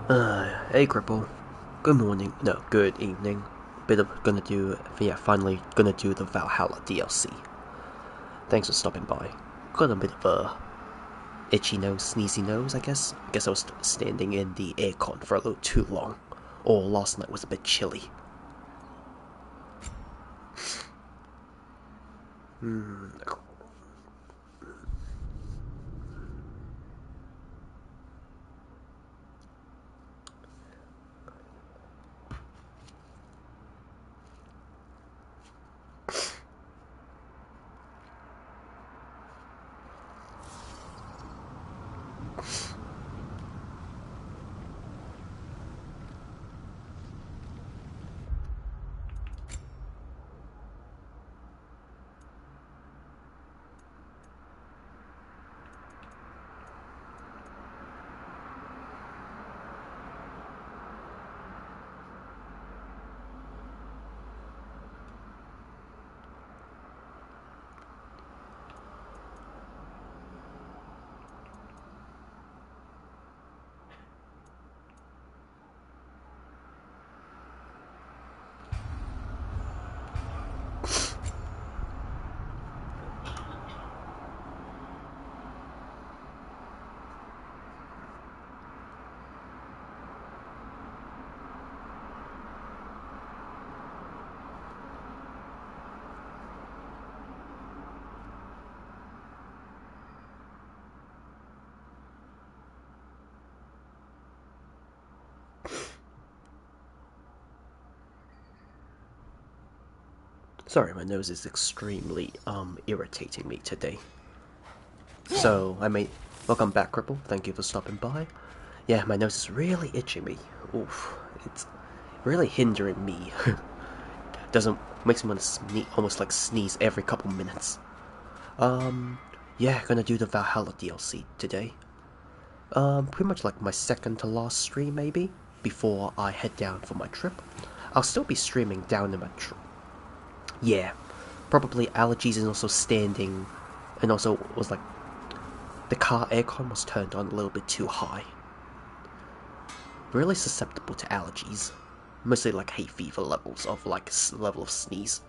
Hey Cripple. Good morning. No, good evening. Bit of gonna do, yeah, finally gonna do the Valhalla DLC. Thanks for stopping by. Got a bit of a itchy nose, sneezy nose, I guess. I guess I was standing in the aircon for a little too long. Or last night was a bit chilly. Hmm. Sorry, my nose is extremely, irritating me today. So, welcome back, Cripple. Thank you for stopping by. Yeah, my nose is really itching me. Oof. It's really hindering me. Doesn't makes me want to almost like sneeze every couple minutes. Um, yeah, gonna do the Valhalla DLC today. Pretty much like my second to last stream maybe before I head down for my trip. I'll still be streaming down in my trip. Yeah, probably allergies and also standing, and also was like the car aircon was turned on a little bit too high. Really susceptible to allergies, mostly like hay fever levels of like level of sneeze.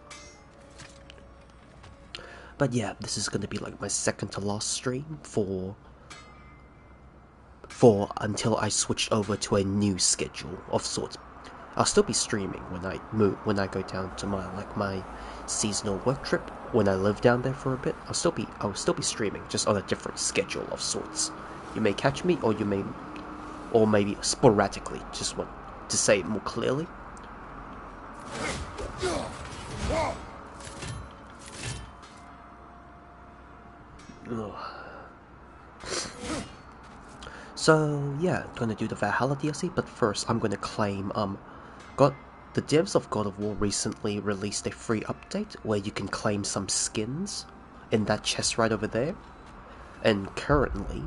But yeah, this is gonna be like my second to last stream for until I switch over to a new schedule of sorts. I'll still be streaming when I go down to my seasonal work trip. When I live down there for a bit, I'll still be streaming, just on a different schedule of sorts. You may catch me, or maybe sporadically. Just want to say it more clearly. Ugh. So yeah, gonna do the Valhalla DLC, but first I'm gonna claim got the devs of God of War recently released a free update where you can claim some skins in that chest right over there. And currently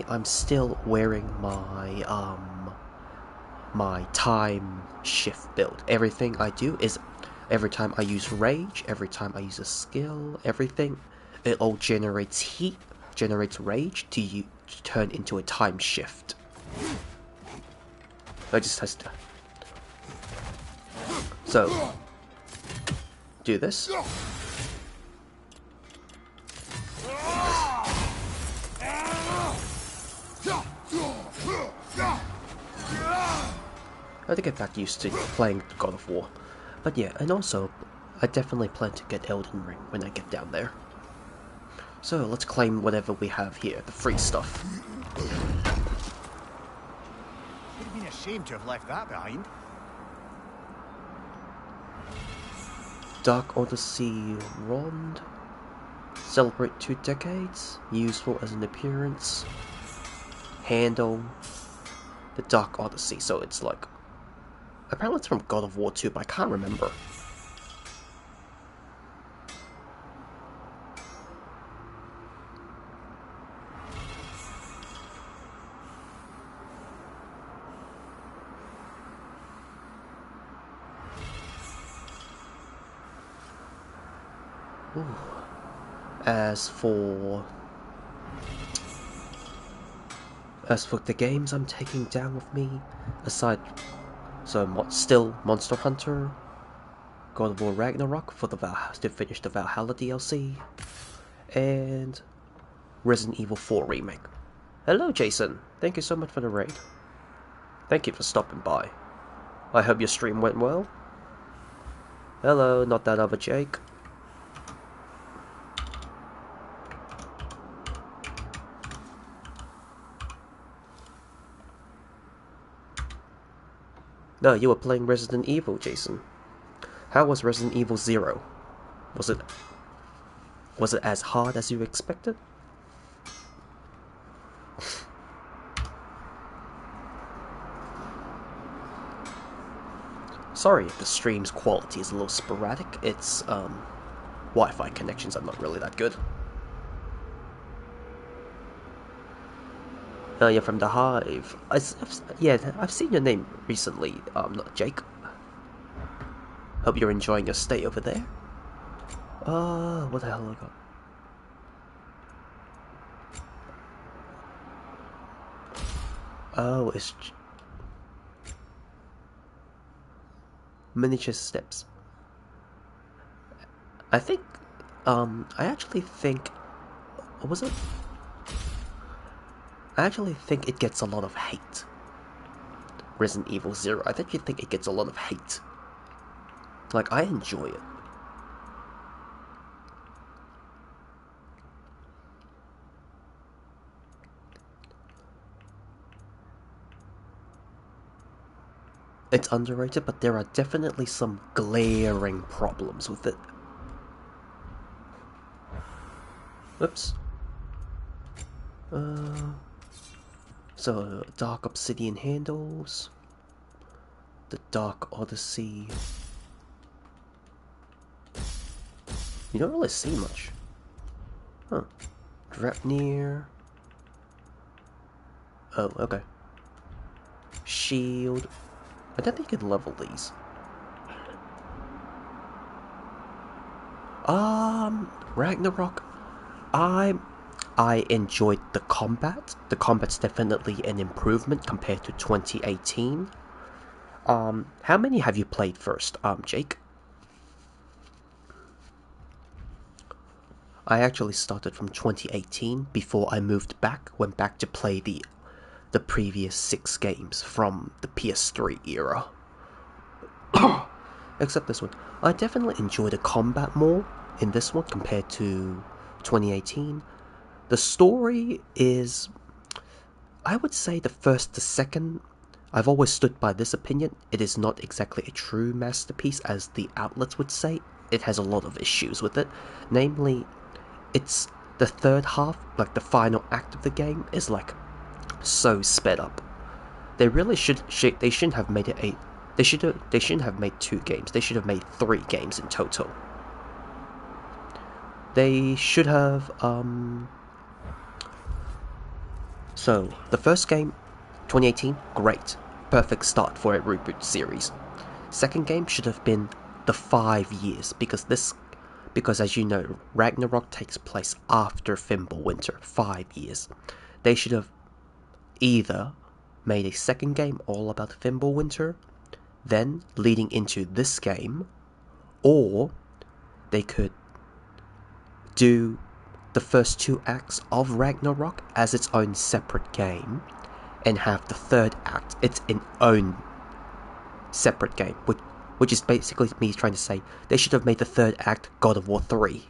I'm still wearing my time shift build. Everything I do is every time I use rage, every time I use a skill, everything, it all generates heat, generates rage to turn into a time shift. I just has to. So, do this. I have to get back used to playing God of War. But yeah, and also, I definitely plan to get Elden Ring when I get down there. So let's claim whatever we have here, the free stuff. Would have been a shame to have left that behind. Dark Odyssey Rond. Celebrate 2 decades. Useful as an appearance. Handle. The Dark Odyssey, so it's like... Apparently it's from God of War 2, but I can't remember. Ooh. As for the games I'm taking down with me, aside, so still Monster Hunter, God of War Ragnarok for to finish the Valhalla DLC, and Resident Evil 4 Remake. Hello, Jason. Thank you so much for the raid. Thank you for stopping by. I hope your stream went well. Hello, not that other Jake. No, you were playing Resident Evil, Jason. How was Resident Evil 0? Was it as hard as you expected? Sorry if the stream's quality is a little sporadic. It's Wi-Fi connections are not really that good. You're from the Hive. I've seen your name recently. Not Jake. Hope you're enjoying your stay over there. What the hell I got? Oh, it's miniature steps. I think, I actually think, was it? I actually think it gets a lot of hate. Resident Evil 0, I think it gets a lot of hate. Like, I enjoy it. It's underrated, but there are definitely some glaring problems with it. Oops. So, Dark Obsidian handles. The Dark Odyssey. You don't really see much. Huh. Drepnir. Oh, okay. Shield. I don't think you can level these. Ragnarok. I enjoyed the combat. The combat's definitely an improvement compared to 2018. How many have you played first, Jake? I actually started from 2018 before I went back to play the previous 6 games from the PS3 era. Except this one. I definitely enjoy the combat more in this one compared to 2018. The story is, I would say the first to second, I've always stood by this opinion, it is not exactly a true masterpiece as the outlets would say. It has a lot of issues with it. Namely, it's the third half, like the final act of the game, is like so sped up. They really they shouldn't have made it they shouldn't have made 2 games. They should have made 3 games in total. They should have so the first game, 2018, great. Perfect start for a reboot series. Second game should have been the 5 years because as you know, Ragnarok takes place after Fimbulwinter, 5 years. They should have either made a second game all about Fimbulwinter, then leading into this game, or they could do the first 2 acts of Ragnarok as its own separate game, and have the third act its own separate game, which is basically me trying to say they should have made the third act God of War 3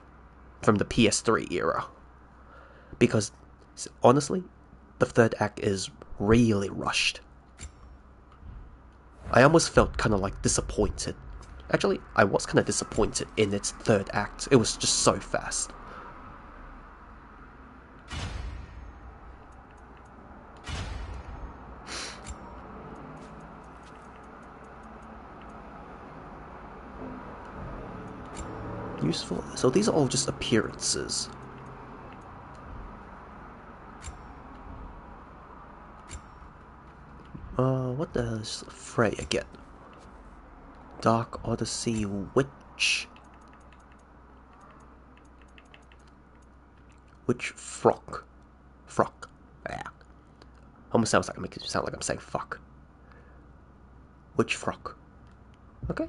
from the PS3 era. Because, honestly, the third act is really rushed. I almost felt kind of like disappointed. Actually, I was kind of disappointed in its third act. It was just so fast. Useful. So these are all just appearances. What does Freya get? Dark Odyssey Witch. Witch Frock. Yeah. Almost sounds like I'm making it sound like I'm saying fuck. Which frock? Okay.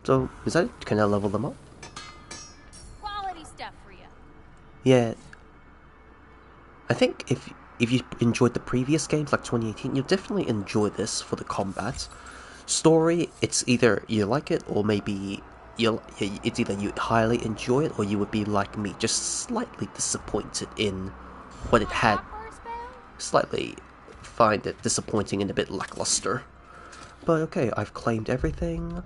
So, is that it? Can I level them up? Quality stuff for you. Yeah. I think if you enjoyed the previous games, like 2018, you'll definitely enjoy this for the combat. Story, it's either you like it, or maybe it's either you highly enjoy it, or you would be like me, just slightly disappointed in what it had. Slightly find it disappointing and a bit lackluster. But okay, I've claimed everything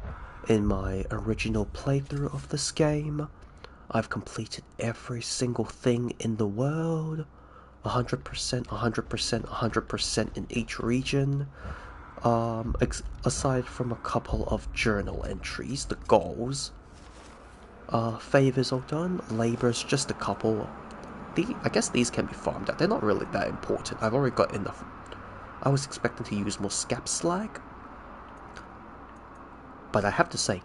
in my original playthrough of this game. I've completed every single thing in the world. 100%, 100%, 100% in each region. Aside from a couple of journal entries, the goals. Favors all done. Labors, just a couple. I guess these can be farmed out. They're not really that important. I've already got enough. I was expecting to use more scap slag. But I have to say,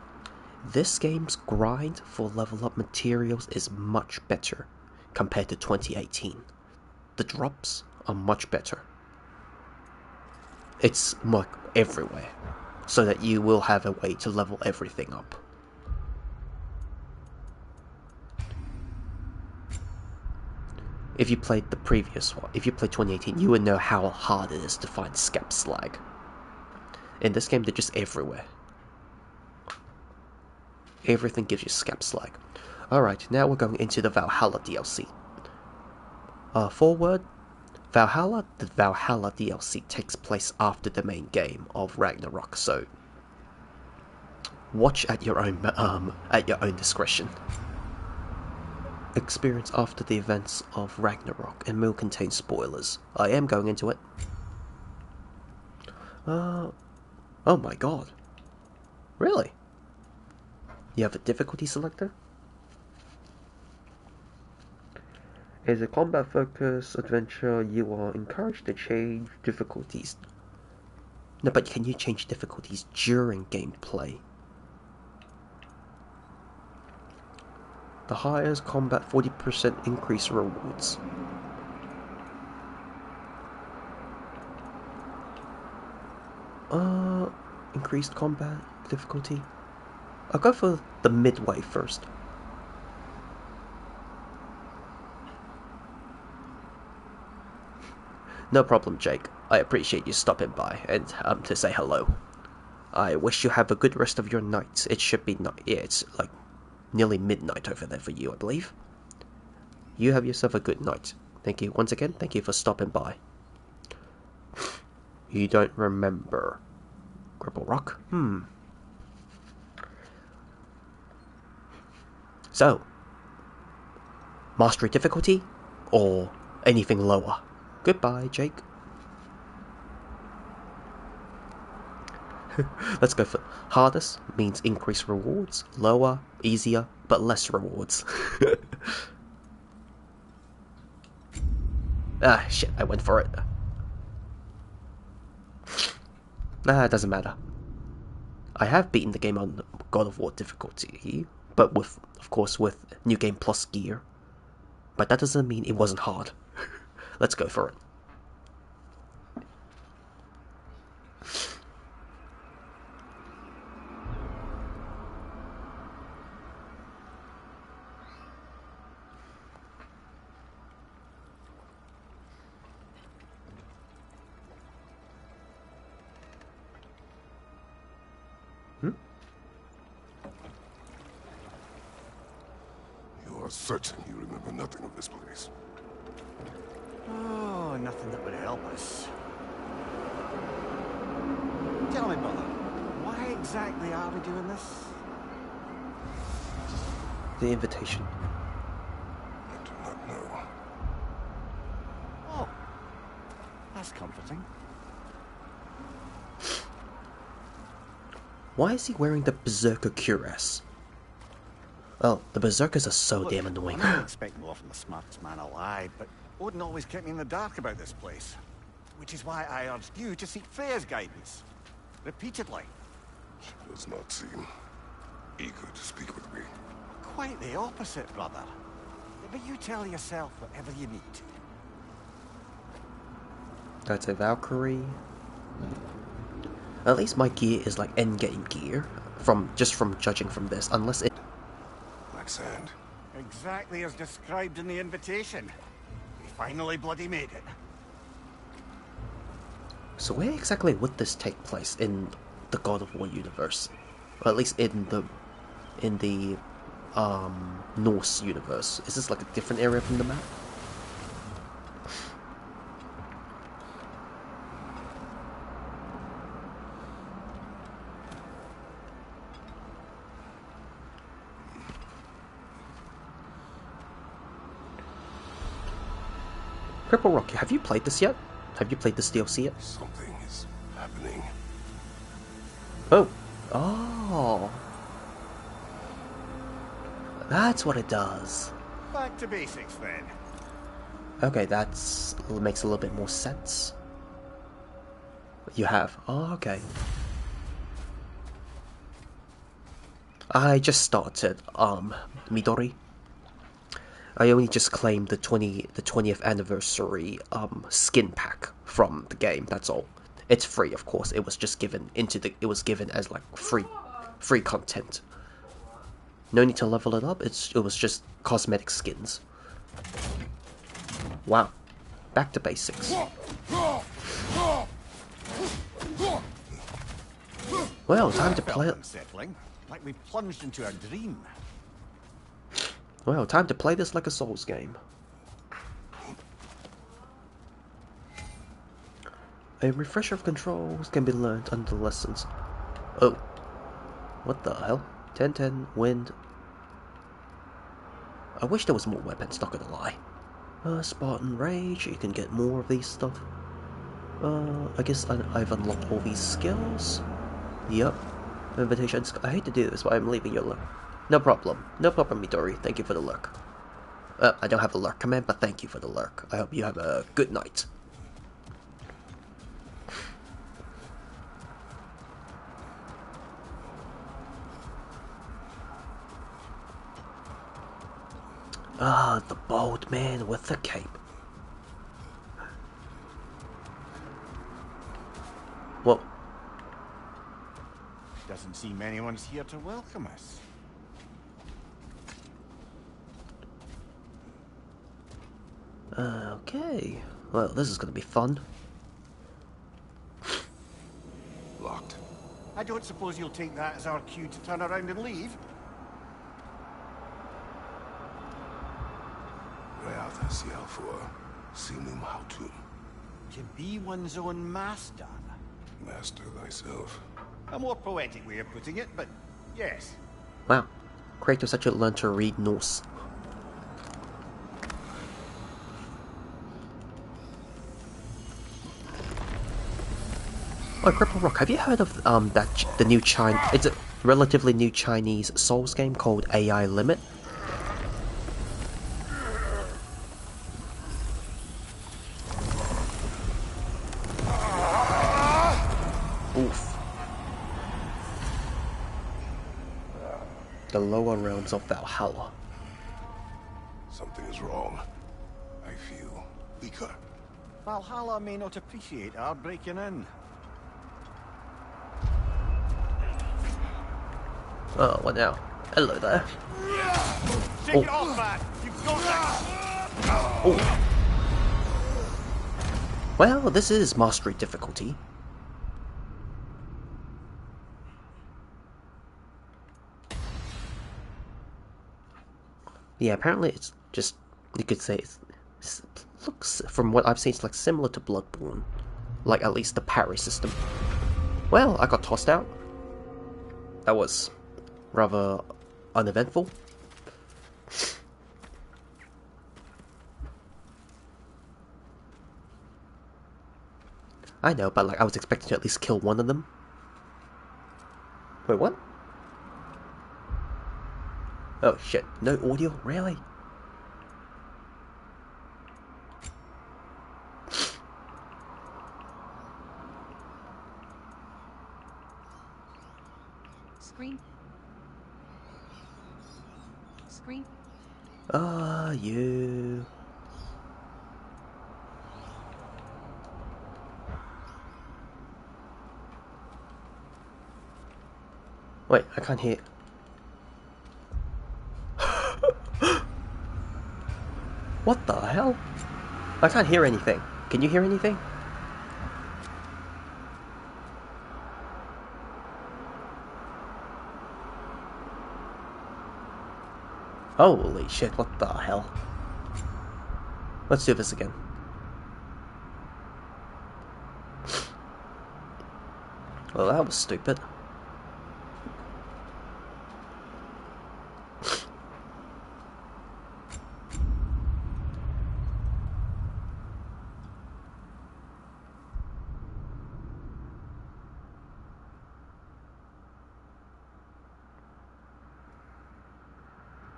this game's grind for level up materials is much better compared to 2018. The drops are much better. It's more everywhere, so that you will have a way to level everything up. If you played the previous one, if you played 2018, you would know how hard it is to find scap slag. In this game, they're just everywhere. Everything gives you scap slag. Alright, now we're going into the Valhalla DLC. Forward, the Valhalla DLC takes place after the main game of Ragnarok, so watch at your own discretion. Experience after the events of Ragnarok and will contain spoilers. I am going into it. Oh my god. Really? You have a difficulty selector? As a combat-focused adventure, you are encouraged to change difficulties. No, but can you change difficulties during gameplay? The highest combat 40% increase rewards. Increased combat difficulty. I'll go for the midway first. No problem, Jake. I appreciate you stopping by and to say hello. I wish you have a good rest of your night. It should be night. Yeah, it's like nearly midnight over there for you, I believe. You have yourself a good night. Thank you once again. Thank you for stopping by. You don't remember Gribble Rock? So, mastery difficulty or anything lower? Goodbye, Jake. Let's go for hardest means increased rewards, lower, easier, but less rewards. Ah, shit, I went for it. Nah, it doesn't matter. I have beaten the game on God of War difficulty, but of course, with New Game Plus gear. But that doesn't mean it wasn't hard. Let's go for it. You are certain you remember nothing of this place? Oh, nothing that would help us. Tell me, brother, why exactly are we doing this? The invitation. I do not know. Oh, that's comforting. Why is he wearing the Berserker cuirass? Oh, the Berserkers are so Look, damn annoying. I don't expect me from the smartest man alive, but Odin always kept me in the dark about this place. Which is why I urged you to seek Freya's guidance. Repeatedly. She does not seem eager to speak with me. Quite the opposite, brother. But you tell yourself whatever you need That's a Valkyrie. At least my gear is like endgame gear, from judging from this, unless it. Black sand. Exactly as described in the invitation. We finally bloody made it. So where exactly would this take place in the God of War universe? Or at least in the Norse universe. Is this like a different area from the map? Purple Rocky, have you played this yet? Have you played this DLC yet? Something is happening. Oh. Oh. That's what it does. Back to basics then. Okay, that's makes a little bit more sense. You have. Oh, okay. I just started Midori. I only just claimed the 20th anniversary skin pack from the game. That's all. It's free, of course. It was just given it was given as like free content. No need to level it up. It was just cosmetic skins. Wow. Back to basics. Well, time to play it. Unsettling, like we plunged into a dream. Well, time to play this like a Souls game. A refresher of controls can be learned under lessons. Oh. What the hell? 10-10, wind. I wish there was more weapons, not gonna lie. Spartan Rage, you can get more of these stuff. I guess I've unlocked all these skills. Yup. Invitations. I hate to do this, but I'm leaving your lurk. No problem. No problem, Midori. Thank you for the lurk. I don't have a lurk command, but thank you for the lurk. I hope you have a good night. Ah, the bald man with the cape. Well, Doesn't seem anyone's here to welcome us. okay. Well, this is gonna be fun. Locked. I don't suppose you'll take that as our cue to turn around and leave? Reata Sialfur, Sinum Hautun. To be one's own master. Master thyself. A more poetic way of putting it, but yes. Wow. Kratos actually learned to read Norse. Oh, Cripple Rock, have you heard of the new it's a relatively new Chinese Souls game called AI Limit? Oof. The lower realms of Valhalla. Something is wrong. I feel weaker. Valhalla may not appreciate our breaking in. Oh, what now? Hello there. Shake it off, man! You've got that! Oh. Well, this is mastery difficulty. Yeah, apparently it's just, you could say it looks, from what I've seen, it's like similar to Bloodborne. Like, at least the parry system. Well, I got tossed out. That was rather uneventful. I know, but like I was expecting to at least kill one of them. Wait, what? Oh shit, no audio? Really? Screen. Screen. You... Wait, I can't hear. What the hell? I can't hear anything. Can you hear anything? Holy shit, what the hell? Let's do this again. Well, that was stupid.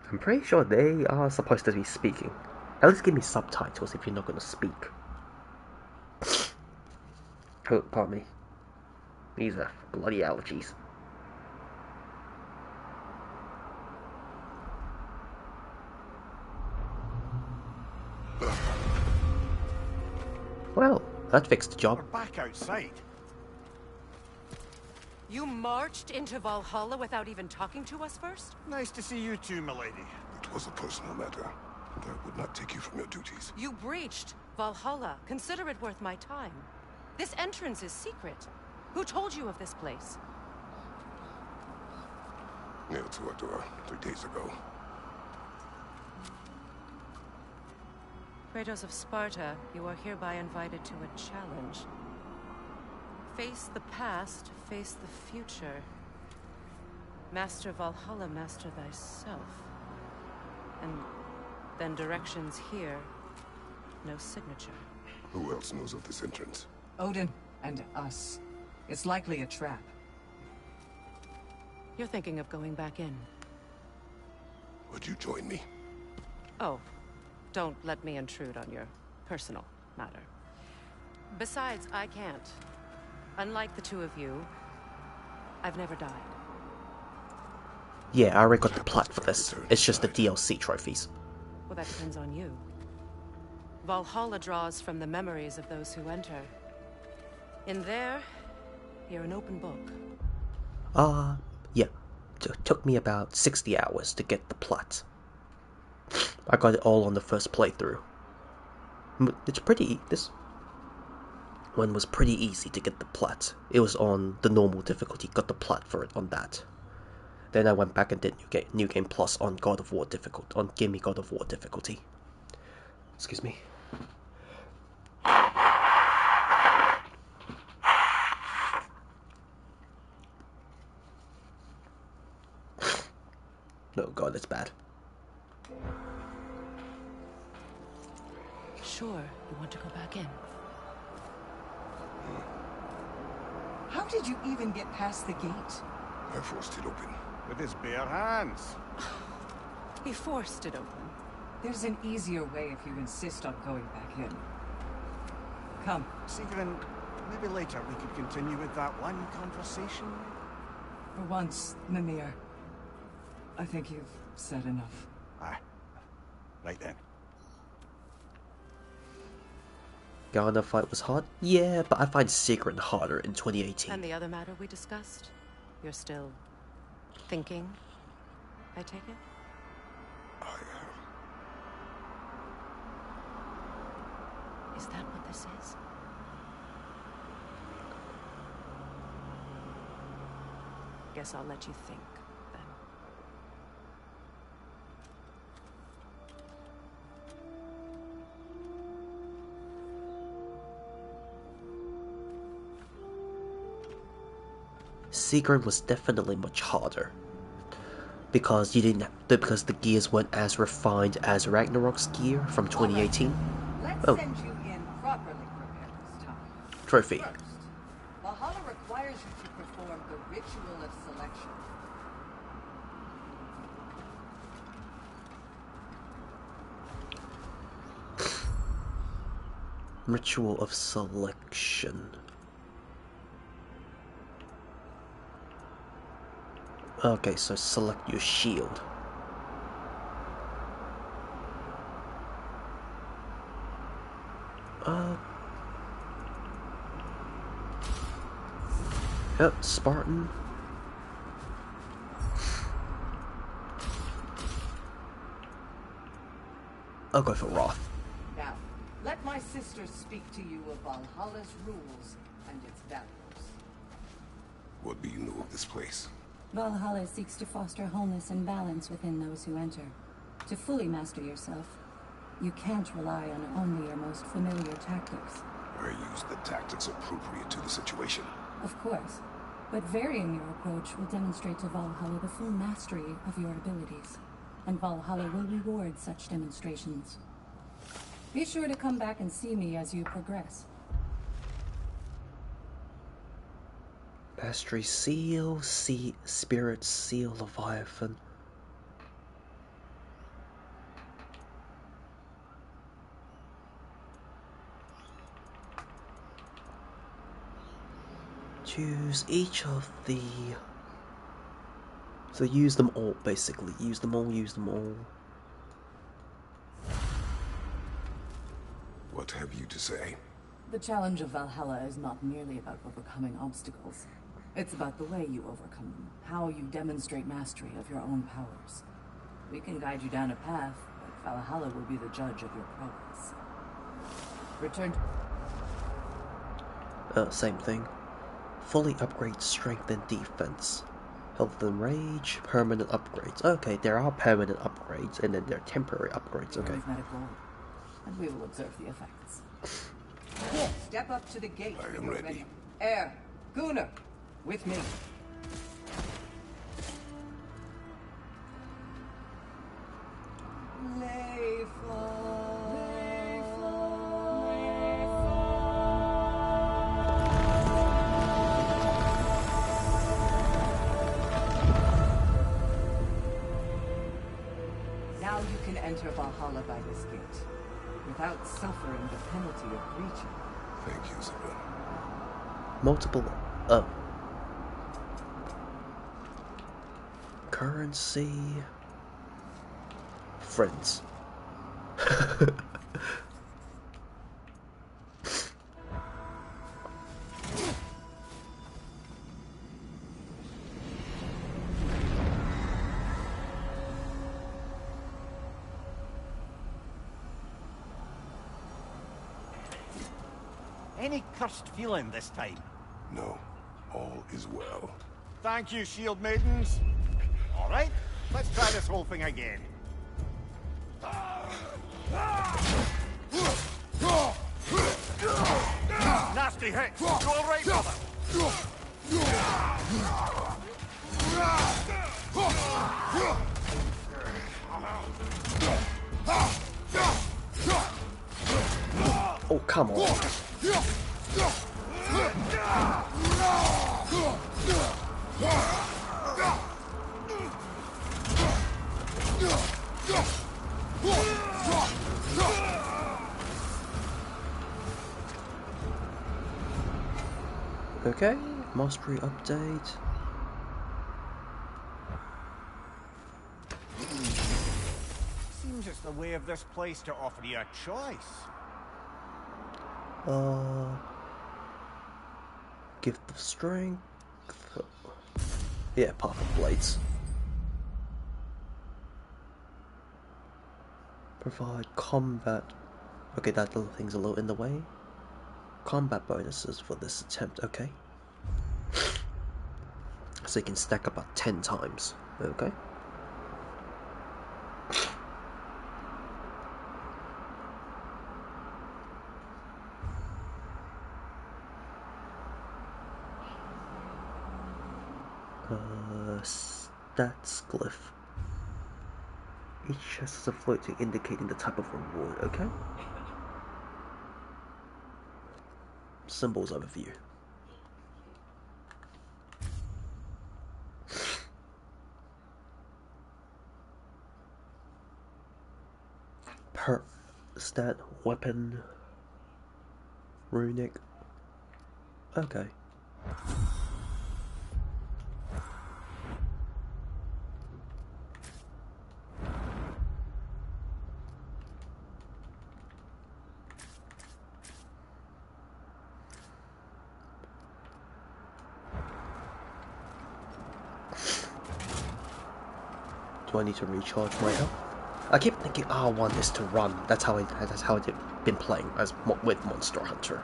I'm pretty sure they are supposed to be speaking. At least give me subtitles if you're not going to speak. Oh, pardon me. These are bloody allergies. Well, that fixed the job. We're back outside. You marched into Valhalla without even talking to us first? Nice to see you too, milady. It was a personal matter, and I would not take you from your duties. You breached Valhalla. Consider it worth my time. This entrance is secret. Who told you of this place? Nailed to our door 3 days ago. Kratos of Sparta, you are hereby invited to a challenge. Face the past, face the future. Master Valhalla, master thyself. And then directions here, no signature. Who else knows of this entrance? Odin and us. It's likely a trap. You're thinking of going back in. Would you join me? Oh, don't let me intrude on your personal matter. Besides, I can't. Unlike the two of you, I've never died. Yeah, I already got the plot for this. It's just the DLC trophies. Well, that depends on you. Valhalla draws from the memories of those who enter. In there, you're an open book. Yeah. It took me about 60 hours to get the plot. I got it all on the first playthrough. It's pretty... This one was pretty easy to get the plot. It was on the normal difficulty, got the plot for it on that. Then I went back and did New Game Plus on God of War difficult, on Gimme God of War difficulty. Excuse me. Oh god, it's bad. Sure, you want to go back in? How did you even get past the gate? I forced it open. With his bare hands. He forced it open. There's an easier way if you insist on going back in. Come. Sigrun, maybe later we could continue with that one conversation. For once, Mimir. I think you've said enough. Aye. Right then. Garner fight was hard? Yeah, but I find Sigrun harder in 2018. And the other matter we discussed? You're still thinking, I take it? I am. Is that what this is? Guess I'll let you think, then. Sigrun was definitely much harder. Because because the gears weren't as refined as Ragnarok's gear from 2018. Let's Oh. send you in properly prepared this time. Trophy. First, Valhalla requires you to perform the ritual of selection. Ritual of selection. Okay, so select your shield. Yep, Spartan. I'll go for Wrath. Now, let my sisters speak to you of Valhalla's rules and its values. What do you know of this place? Valhalla seeks to foster wholeness and balance within those who enter. To fully master yourself, you can't rely on only your most familiar tactics. I use the tactics appropriate to the situation. Of course, but varying your approach will demonstrate to Valhalla the full mastery of your abilities, and Valhalla will reward such demonstrations. Be sure to come back and see me as you progress. Mastery Seal, Spirit Seal, Leviathan. Choose each of the... So use them all, basically. Use them all, use them all. What have you to say? The challenge of Valhalla is not merely about overcoming obstacles. It's about the way you overcome them, how you demonstrate mastery of your own powers. We can guide you down a path, but Valhalla will be the judge of your progress. Return to... Same thing. Fully upgrade strength and defense. Health and rage, permanent upgrades. Okay, there are permanent upgrades, and then there are temporary upgrades, okay. We've met a goal, and we will observe the effects. Step up to the gate. I am ready. Air, Gunnar, with me. Now you can enter Valhalla by this gate, without suffering the penalty of breaching. Thank you, Isabel. Multiple, currency, friends. Any cursed feeling this time? No, all is well. Thank you, shield maidens. All right, let's try this whole thing again. Nasty hit. You all right, brother? Oh, come on. Okay, mastery update. Seems it's the way of this place to offer you a choice. Gift of strength. Yeah, path of blades. Provide combat. Okay, that little thing's a little in the way. Combat bonuses for this attempt. Okay. So you can stack about 10 times. Okay. Stats glyph. Each chest is a floating indicating the type of reward, okay? Symbols overview. Per stat, weapon, runic. Okay. Do I need to recharge my health? I keep thinking R1 is to run. That's how I've been playing as with Monster Hunter.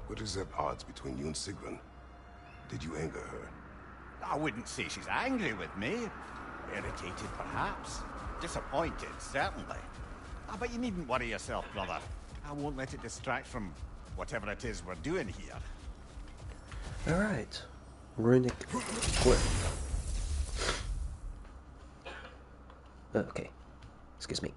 What is at odds between you and Sigrun? Did you anger her? I wouldn't say she's angry with me. Irritated, perhaps. Disappointed, certainly. But you needn't worry yourself, brother. I won't let it distract from whatever it is we're doing here. Alright. Runic Glyph. Okay. Excuse me.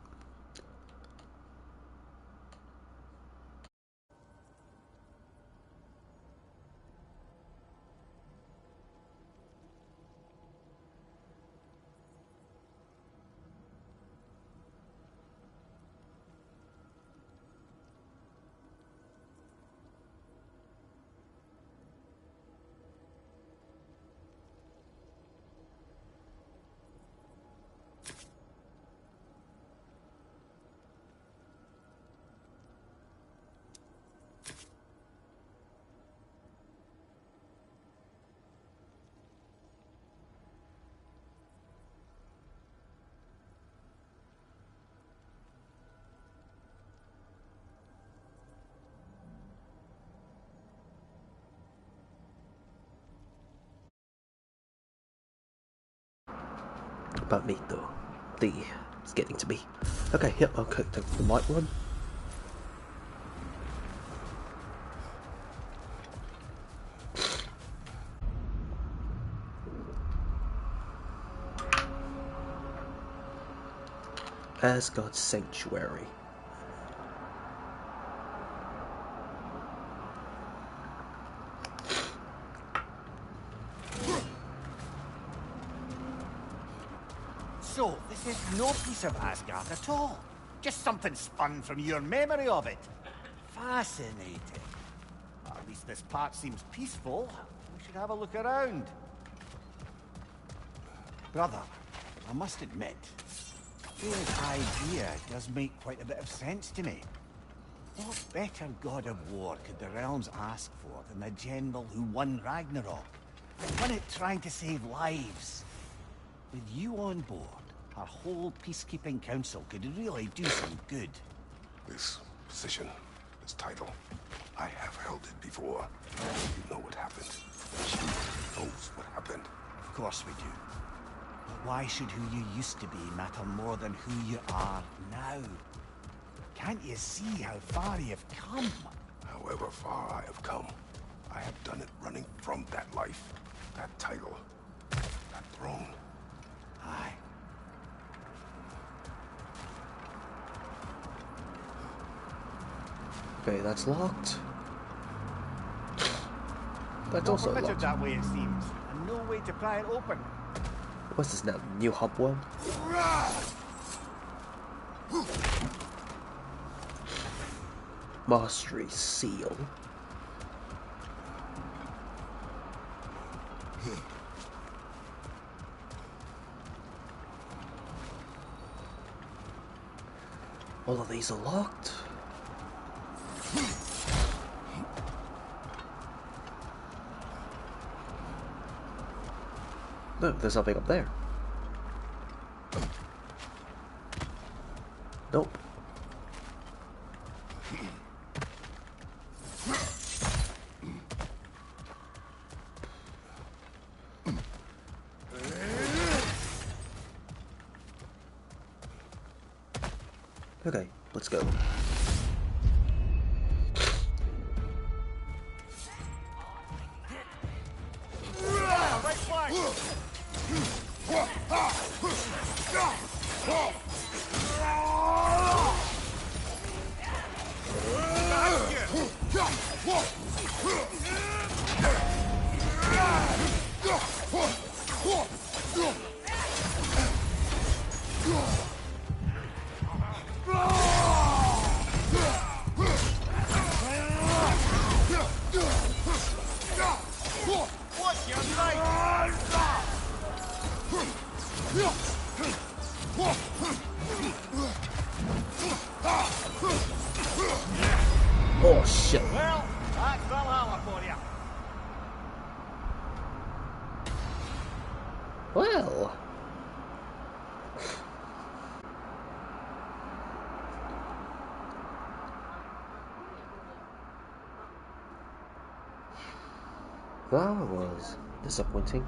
About me though. It's getting to me. Okay, yep, I'll cook the white one. Asgard's Sanctuary. So, this is no piece of Asgard at all. Just something spun from your memory of it. Fascinating. At least this part seems peaceful. We should have a look around. Brother, I must admit, Freya's idea does make quite a bit of sense to me. What better god of war could the realms ask for than the general who won Ragnarok? Won it trying to save lives. With you on board, our whole peacekeeping council could really do some good. This position, this title, I have held it before. You know what happened. She knows what happened. Of course we do. But why should who you used to be matter more than who you are now? Can't you see how far you've come? However far I have come, I have done it running from that life, that title, that throne. Aye. Okay, that's locked. That's Not also permitted locked. that way, it seems, and no way to pry it open. What's this now? New hub world? Mastery seal. All of these are locked. No, there's something up there. Nope. Okay, let's go. Right flank! Oh shit. Well, that's Valhalla for you. Well. That was disappointing.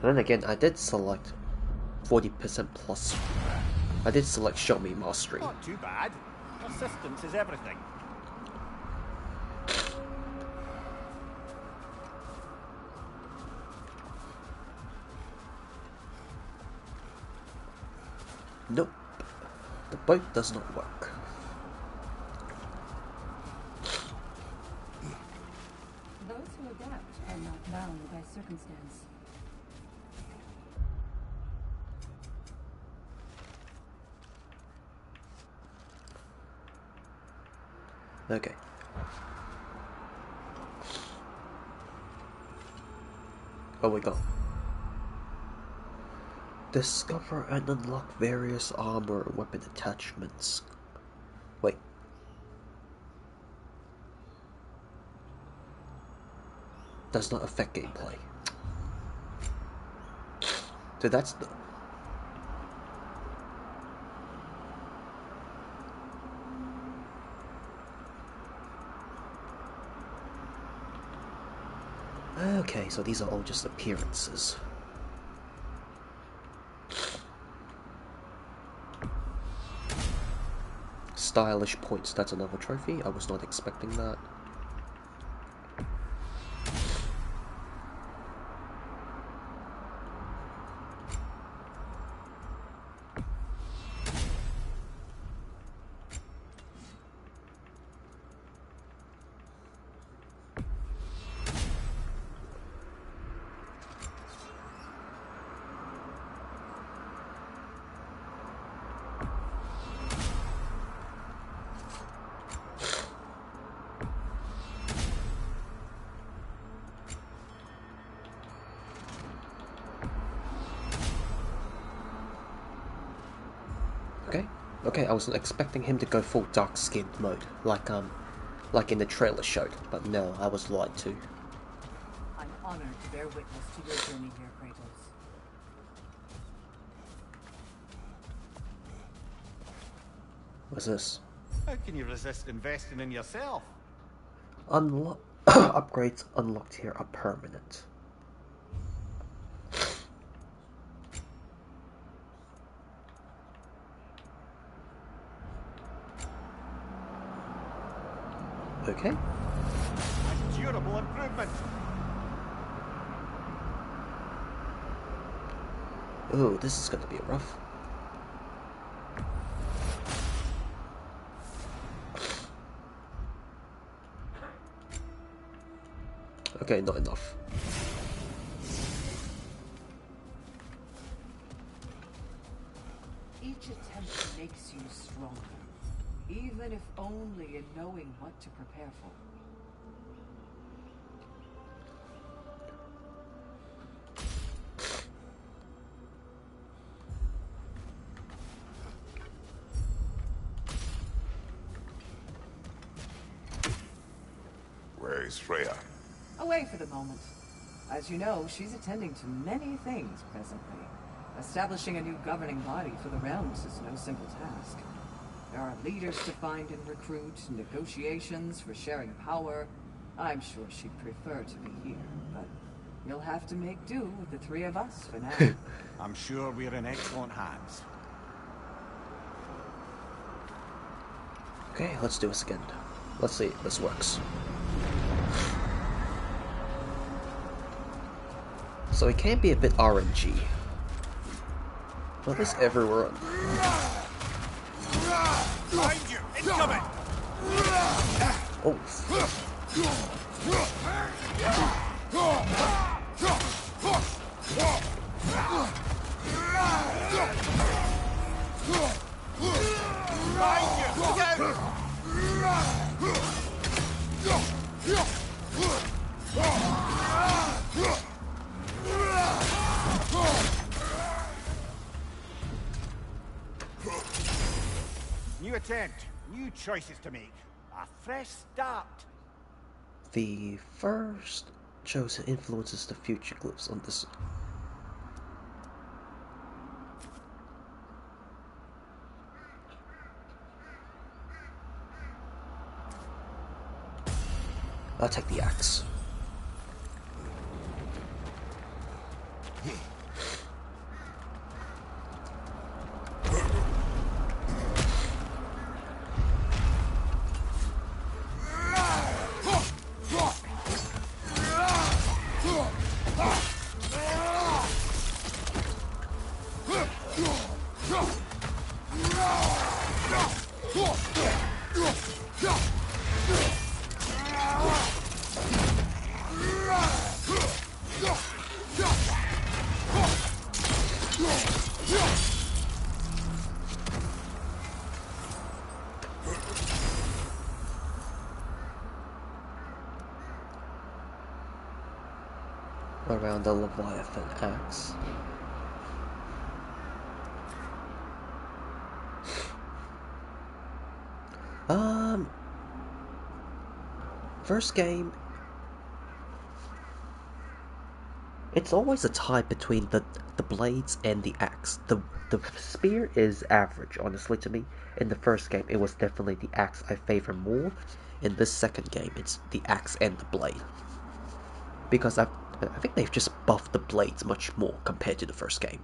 And then again, I did select 40% plus. I did select Show Me Mastery. Not too bad. Persistence is everything. Nope. The boat does not work. Those who adapt are not bound by circumstance. Okay. Oh, we go. Discover and unlock various armor and weapon attachments. Wait. Does not affect gameplay. So that's the... Okay, so these are all just appearances. Stylish points, that's another trophy. I was not expecting that. Okay, I wasn't expecting him to go full dark-skinned mode, like in the trailer showed, but no, I was lied to. I'm honored to bear witness to your journey here, Kratos. What's this? How can you resist investing in yourself? Upgrades unlocked here are permanent. Okay. A durable improvement. Oh, this is gonna be rough. Okay, not enough. Each attempt makes you stronger, even if only in knowing what to prepare for. Where is Freya? Away for the moment. As you know, she's attending to many things presently. Establishing a new governing body for the realms is no simple task. There are leaders to find and recruit, negotiations for sharing power. I'm sure she'd prefer to be here, but you'll have to make do with the three of us for now. I'm sure we're in excellent hands. Okay, let's do this again. Let's see if this works. So it can be a bit RNG. Well, this everywhere. Behind you! Incoming! Oh. Behind you! Look out! new attempt, new choices to make, a fresh start. The first chosen influences the future glyphs on this. I'll take the axe. Around the Leviathan axe. First game, it's always a tie between the blades and the axe. The spear is average, honestly, to me. In the first game, it was definitely the axe I favor more. In this second game, it's the axe and the blade. Because I think they've just buffed the blades much more compared to the first game.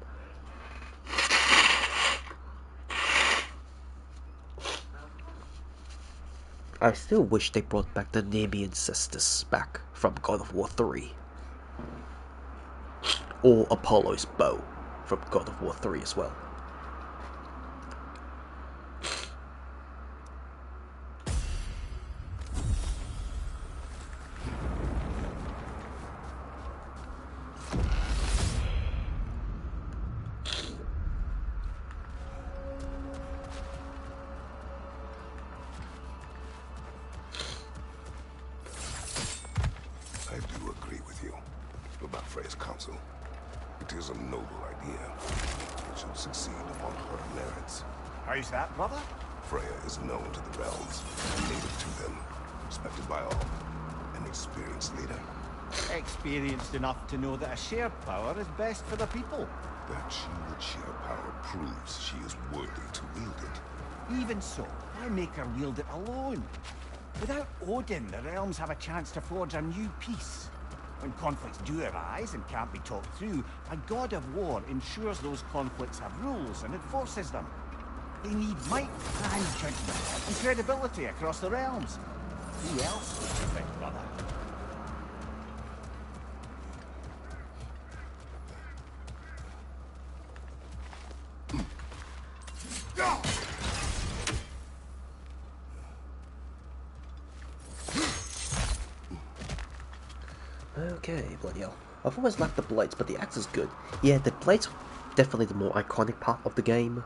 I still wish they brought back the Nemean Cestus back from God of War 3. Or Apollo's bow from God of War 3 as well. I do agree with you about Freya's counsel. It is a noble idea. It should succeed upon her merits. How's that, brother? Freya is known to the realms, native to them, respected by all, an experienced leader. Experienced enough to know that a shared power is best for the people. That she would share power proves she is worthy to wield it. Even so, why make her wield it alone? Without Odin, the realms have a chance to forge a new peace. When conflicts do arise and can't be talked through, a god of war ensures those conflicts have rules and enforces them. They need might and judgment and credibility across the realms. Who else would you think, brother? Okay, bloody hell. I've always liked the blades, but the axe is good. Yeah, the blades definitely the more iconic part of the game.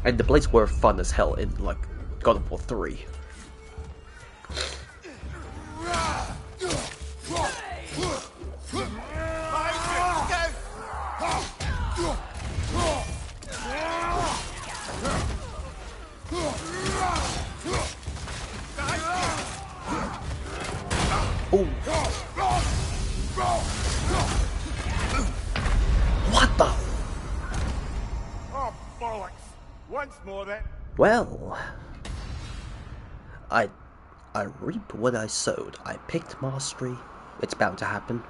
And the blades were fun as hell in, like, God of War 3. Oh. What the? Oh, bollocks! Once more then. Well, I reap what I sowed. I picked mastery. It's bound to happen.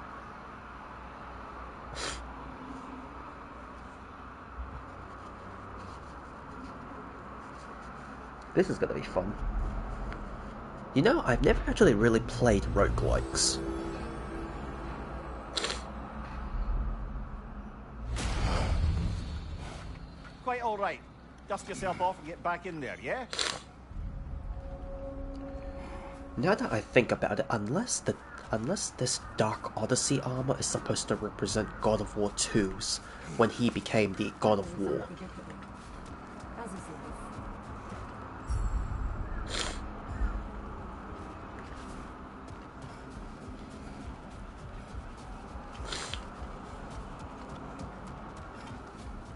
This is gonna be fun. You know, I've never actually really played roguelikes. Quite all right. Dust yourself off and get back in there, yeah? Now that I think about it, unless this Dark Odyssey armor is supposed to represent God of War 2's when he became the God of War.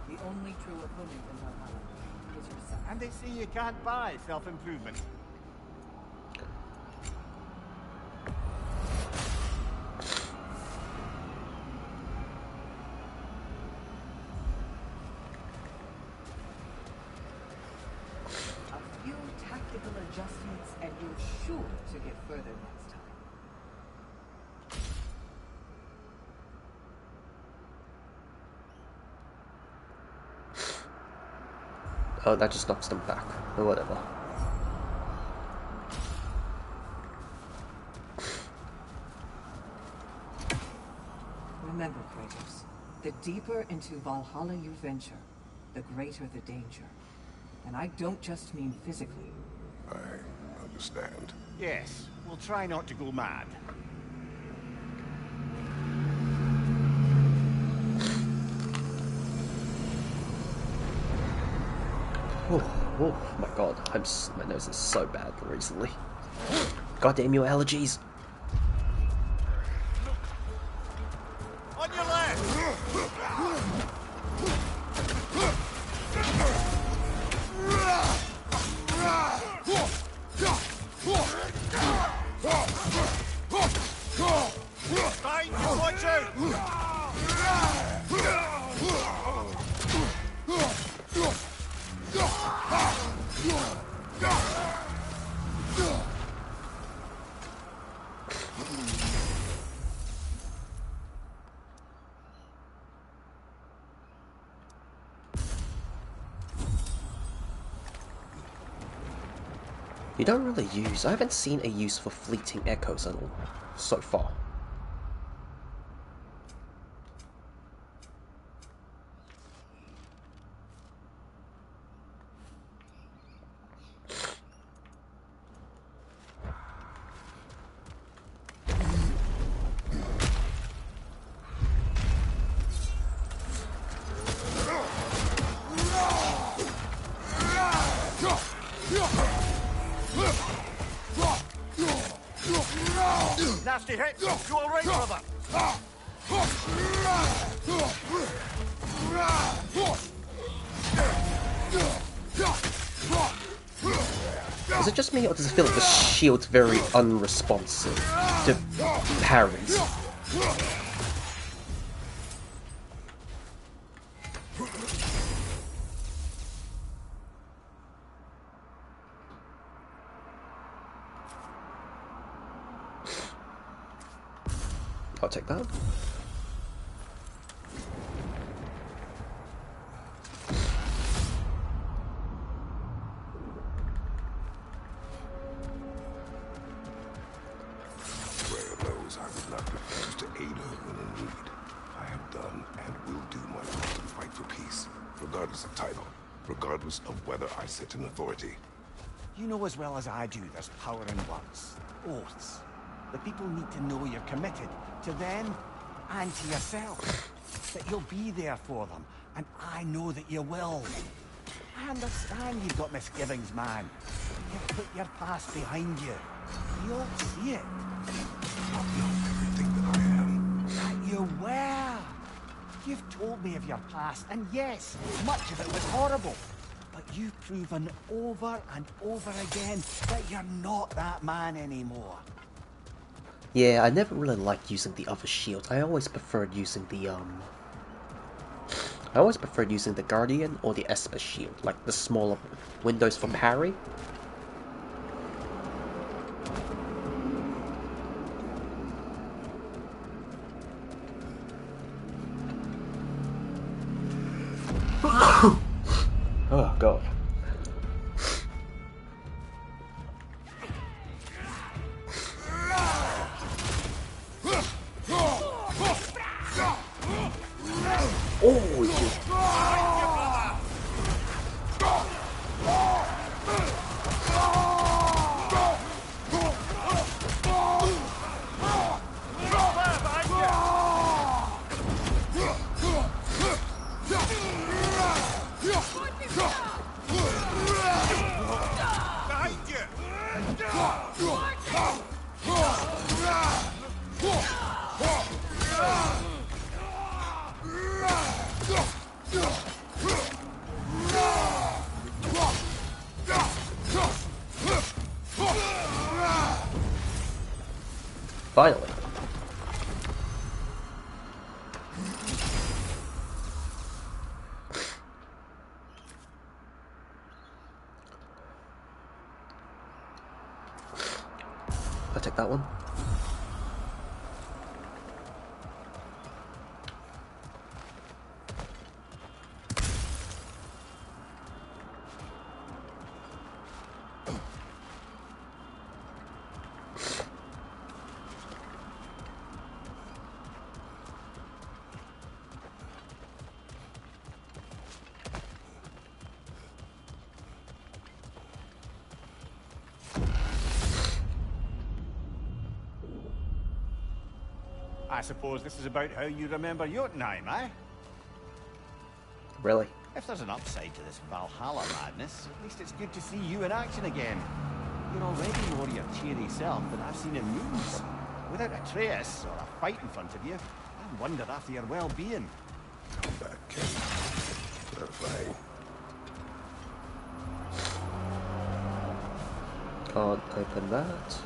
The only true opponent in Valhalla. yourself. And they say you can't buy self-improvement. A few tactical adjustments and you're sure to get further next time. Oh, that just knocks them back, or whatever. Remember, Kratos, the deeper into Valhalla you venture, the greater the danger. And I don't just mean physically. I understand. Yes, we'll try not to go mad. Oh my god, my nose is so bad recently. God damn you, allergies! On your left! Behind you, watch out! You don't really use. I haven't seen a use for fleeting echoes at all so far. Nasty hit! You alright, brother? Is it just me, or does it feel like the shield's very unresponsive to parries? I'll take that. Freya knows I would not refuse to aid her when in need. I have done and will do my part to fight for peace, regardless of title, regardless of whether I sit in authority. You know as well as I do there's power in words. Oaths. The people need to know you're committed to them and to yourself. That you'll be there for them, and I know that you will. I understand you've got misgivings, man. You've put your past behind you. You all see it. Not everything that I am. That you were. You've told me of your past, and yes, much of it was horrible. But you've proven over and over again that you're not that man anymore. Yeah, I never really liked using the other shield. I always preferred using the Guardian or the Esper shield, like the smaller windows for parry. Oh god. Oh, Finally. I'll take that one. I suppose this is about how you remember Jotunheim, eh? Really? If there's an upside to this Valhalla madness, at least it's good to see you in action again. You're already more your cheery self than I've seen in movies. Without Atreus or a fight in front of you, I wonder after your well-being. Come back, King. Not fine. Can't open that.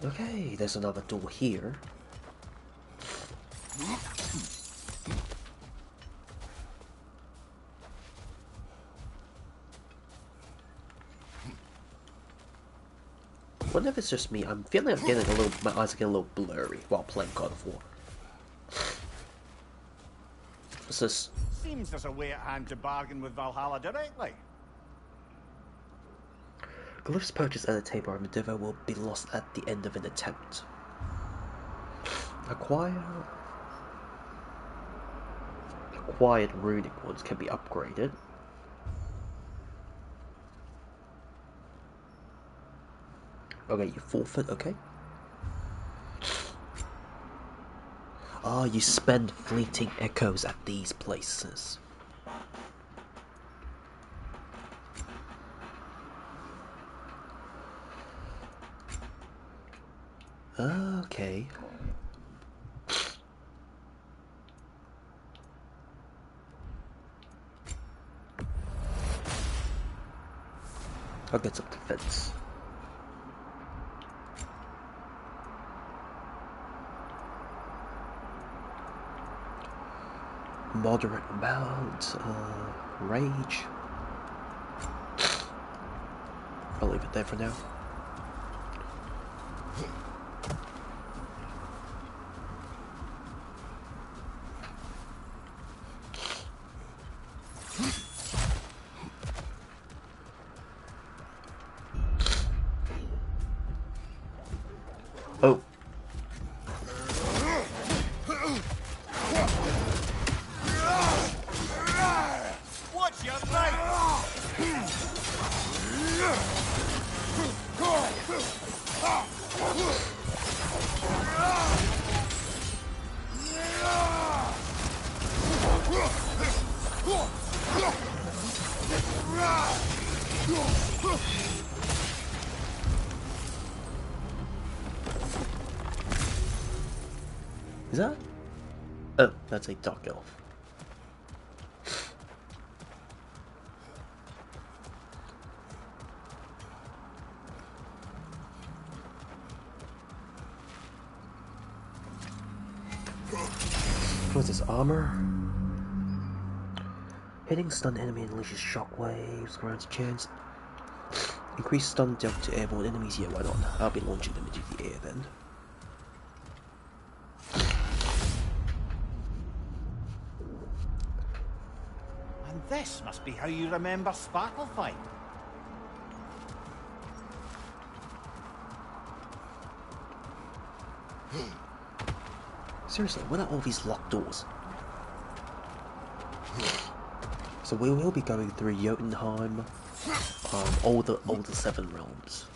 Okay, there's another door here. Wonder if it's just me. I'm feeling I'm getting a little. My eyes are getting a little blurry while playing God of War. What's this? Seems there's a way at hand to bargain with Valhalla directly. Glyphs purchased at a table or Medivh will be lost at the end of an attempt. Acquired runic ones can be upgraded. Okay, you forfeit, okay. Ah, you spend fleeting echoes at these places. Okay. I'll get some defense. Moderate amount, rage. I'll leave it there for now. Oh. What's your name? Is that? Oh, that's a dark elf. What's this, armor? Hitting stunned enemy unleashes shockwaves, grants a chance. Increase stun dealt to airborne enemies, yeah, why not? I'll be launching them into the air then. And this must be how you remember Sparklefight. Seriously, what are all these locked doors? So we will be going through Jotunheim, all the 7 realms.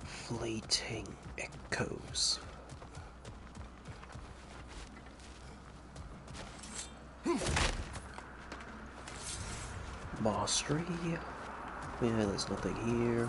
Fleeting echoes. Mastery. Yeah, there's nothing here.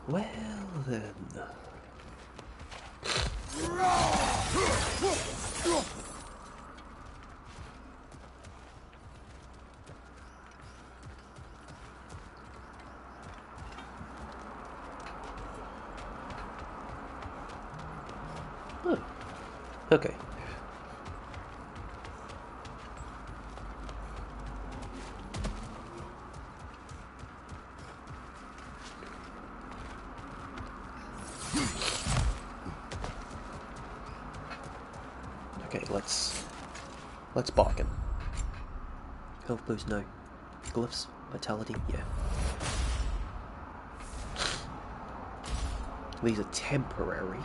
Well then. Oh, okay. Okay, let's bargain. Health boost, no. Glyphs, vitality, yeah. These are temporary.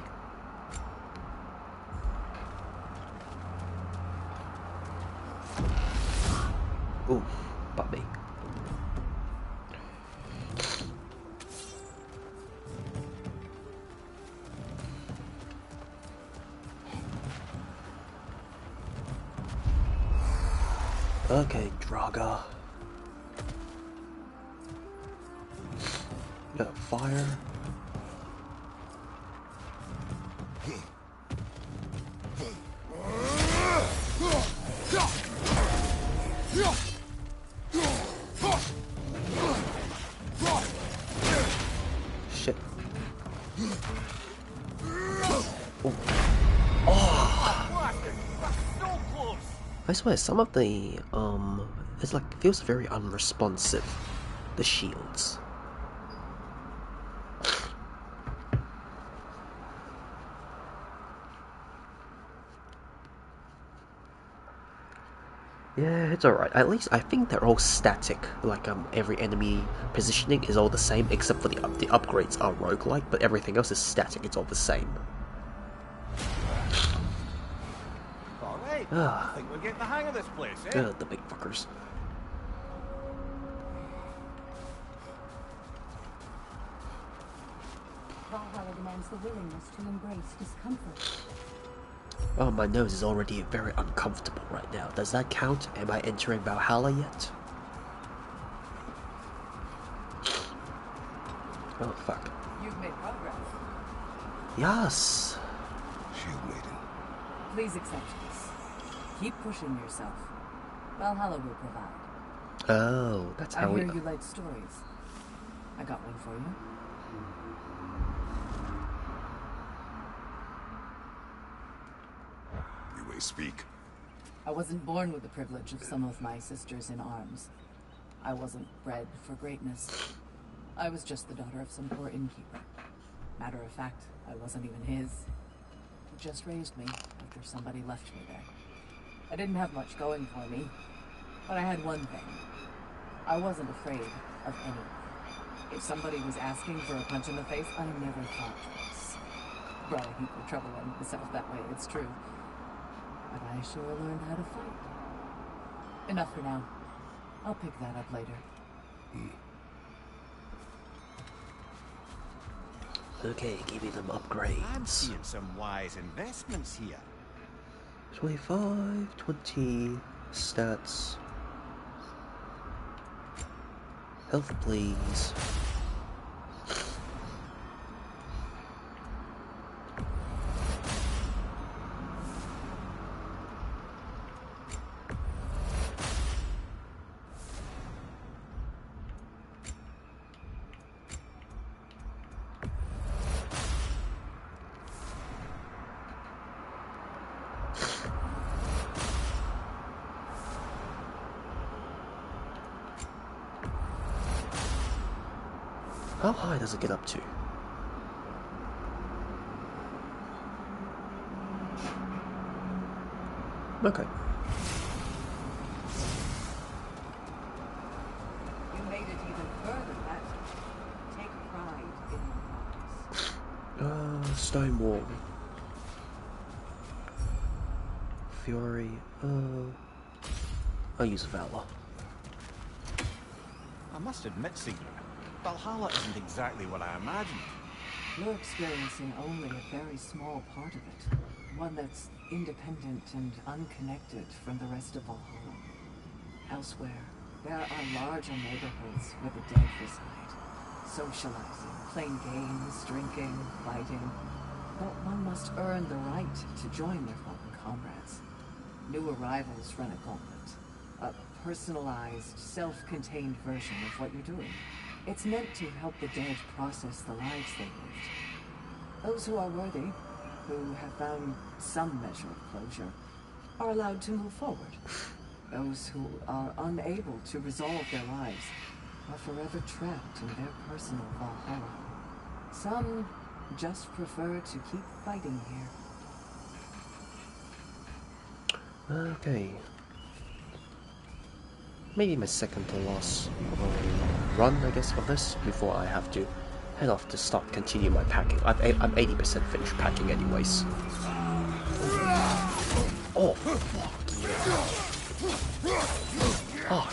Ooh, but me. Okay, Draga. Got fire. Shit. Oh. I swear, some of the, it's like, feels very unresponsive, the shields. Yeah, it's alright. At least I think they're all static. Like, every enemy positioning is all the same, except for the upgrades are roguelike, but everything else is static, it's all the same. Alright, Ah. I think we're getting the hang of this place, eh? The big fuckers. Valhalla demands the willingness to embrace discomfort. Oh, my nose is already very uncomfortable right now. Does that count? Am I entering Valhalla yet? Oh, fuck. You've made progress. Yes! Shield Maiden. Please accept this. Keep pushing yourself. Valhalla will provide. Oh, that's how I we... hear you like stories. I got one for you. You may speak. I wasn't born with the privilege of some of my sisters in arms. I wasn't bred for greatness. I was just the daughter of some poor innkeeper. Matter of fact, I wasn't even his. He just raised me after somebody left me there. I didn't have much going for me, but I had one thing. I wasn't afraid of anyone. If somebody was asking for a punch in the face, I never thought twice. Brought a heap of trouble on myself that way, it's true. But I sure learned how to fight. Enough for now. I'll pick that up later. Okay, give me them I'm upgrades. seeing some wise investments here. 25, 20, stats. Health, please. How high does it get up to? Okay. You made it even further, Pat. Take pride in your progress. Stone Wall. Fury, I'll use Valor. I must admit, Sigrid, Valhalla isn't exactly what I imagined. You're experiencing only a very small part of it. One that's independent and unconnected from the rest of Valhalla. Elsewhere, there are larger neighborhoods where the dead reside. Socializing, playing games, drinking, fighting. But one must earn the right to join their fallen comrades. New arrivals run a gauntlet. A personalized, self-contained version of what you're doing. It's meant to help the dead process the lives they lived. Those who are worthy, who have found some measure of closure, are allowed to move forward. Those who are unable to resolve their lives are forever trapped in their personal Valhalla. Some just prefer to keep fighting here. Okay. Maybe my second to last run, I guess, of this before I have to head off to start continue my packing. I'm 80% finished packing anyways. Oh fuck yeah. Oh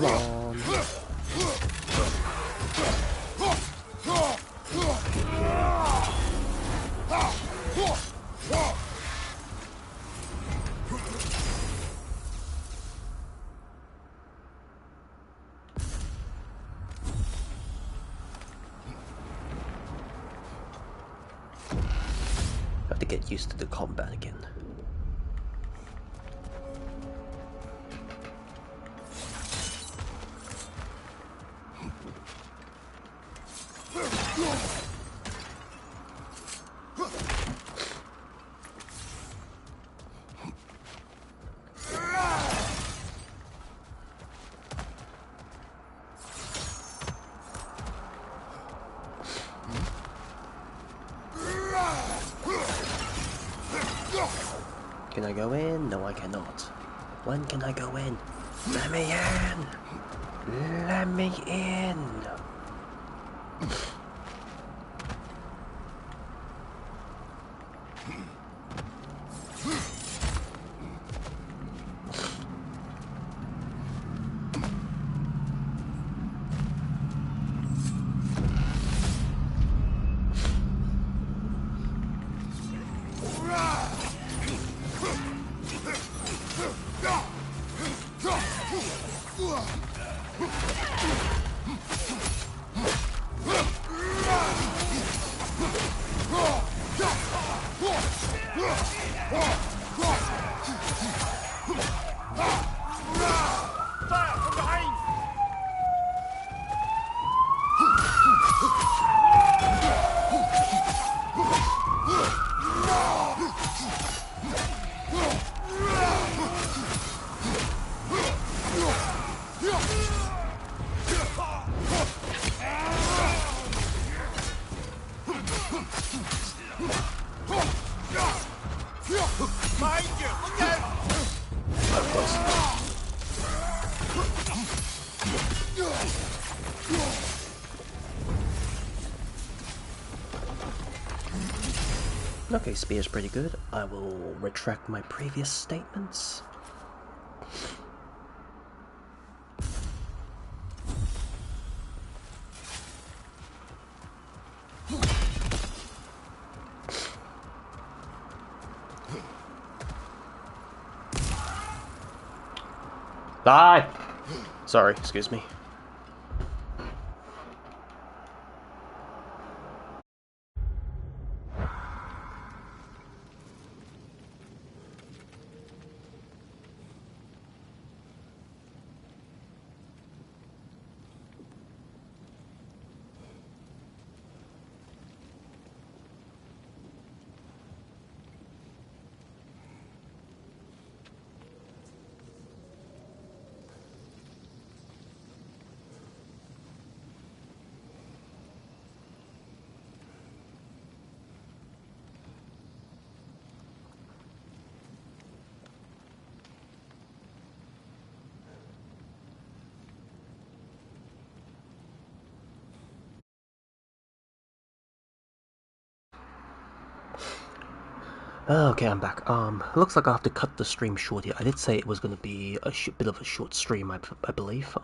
come on. Have to get used to the combat again. Can I go in? No, I cannot. When can I go in? Let me in! Let me in! Okay, spear's pretty good. I will retract my previous statements. Die! Sorry, excuse me. Okay, I'm back. Looks like I have to cut the stream short here. I did say it was going to be a bit of a short stream, I believe.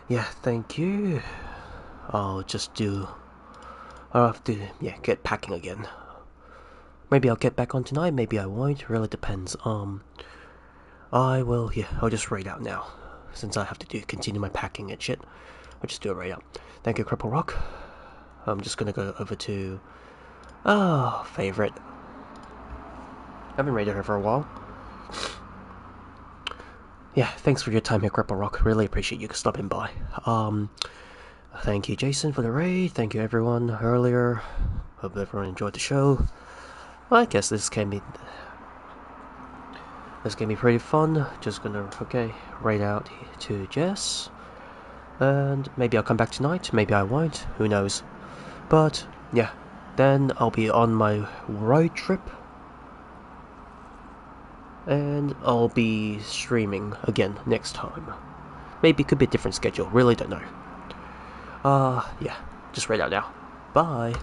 Yeah, thank you. I'll just do... I'll have to, yeah, get packing again. Maybe I'll get back on tonight, maybe I won't. Really depends. I will, yeah, I'll just raid out now. Since I have to continue my packing and shit. I'll just do a raid out. Thank you, Cripple Rock. I'm just gonna go over to... favorite. I haven't raided her for a while. Yeah, thanks for your time here, Cripple Rock. Really appreciate you stopping by. Thank you, Jason, for the raid. Thank you, everyone, earlier. Hope everyone enjoyed the show. I guess this can be pretty fun. Just gonna, okay, raid out to Jess. And maybe I'll come back tonight. Maybe I won't. Who knows. But, yeah. Then I'll be on my road trip. And I'll be streaming again next time. Maybe it could be a different schedule. Really don't know. Yeah. Just raid out now. Bye.